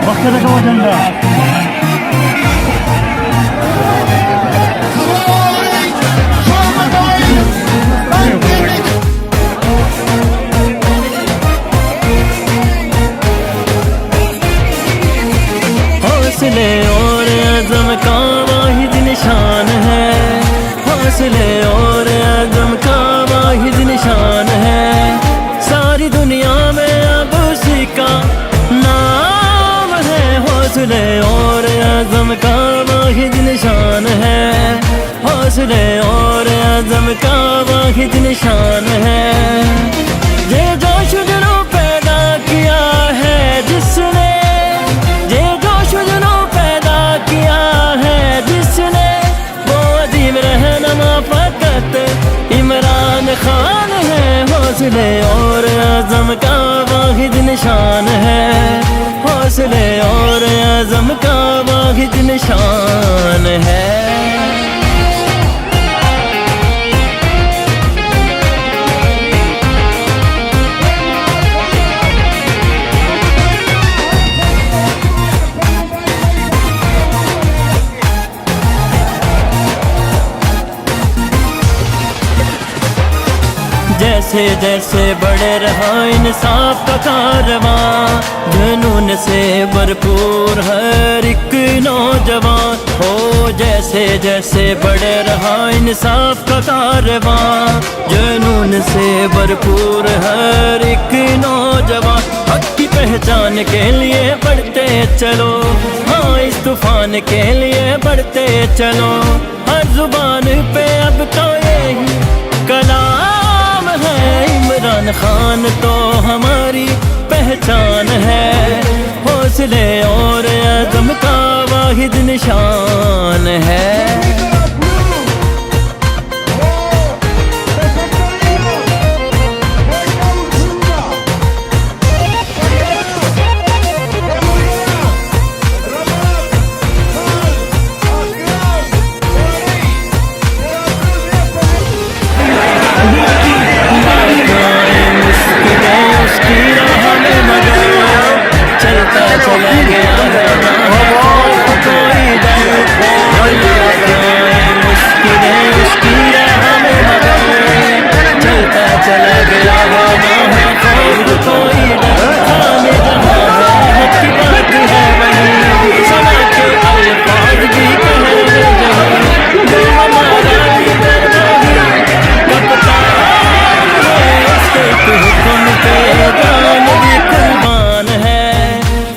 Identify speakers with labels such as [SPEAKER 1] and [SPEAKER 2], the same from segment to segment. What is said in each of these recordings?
[SPEAKER 1] पक्ष देखावा झंडा।
[SPEAKER 2] हौसले और अज़म का वाहिद निशान है, हौसले और अज़म का वाहिद निशान है। सारी दुनिया में अब उसी का नाम है, हौसले और अज़म का वाहिद निशान है, हौसले और अज़म का वाहिद निशान है। ये जोश जुनून पैदा किया है जिसने, ये जोश जुनून पैदा किया है जिसने, वो अजीम रहनुमा फ़कत इमरान खान है। हौसले और अज़म का वाहिद निशान है, हौसले और अज़म का वाहिद निशान है। जैसे जैसे बढ़े रहा इंसाफ का कारवां, जुनून से भरपूर हर एक नौजवान हो। जैसे जैसे बढ़े रहा इंसाफ का कारवां, जुनून से भरपूर हर एक नौजवान, हक की पहचान के लिए बढ़ते चलो, हाँ इस तूफान के लिए बढ़ते चलो। हर जुबान पे अब तो यही कलाम है, इमरान खान तो हमारी पहचान है। हौसले और अज़म का वाहिद निशान है।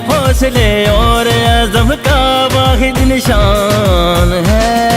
[SPEAKER 2] हौसले और अज़म का वाहिद निशान है।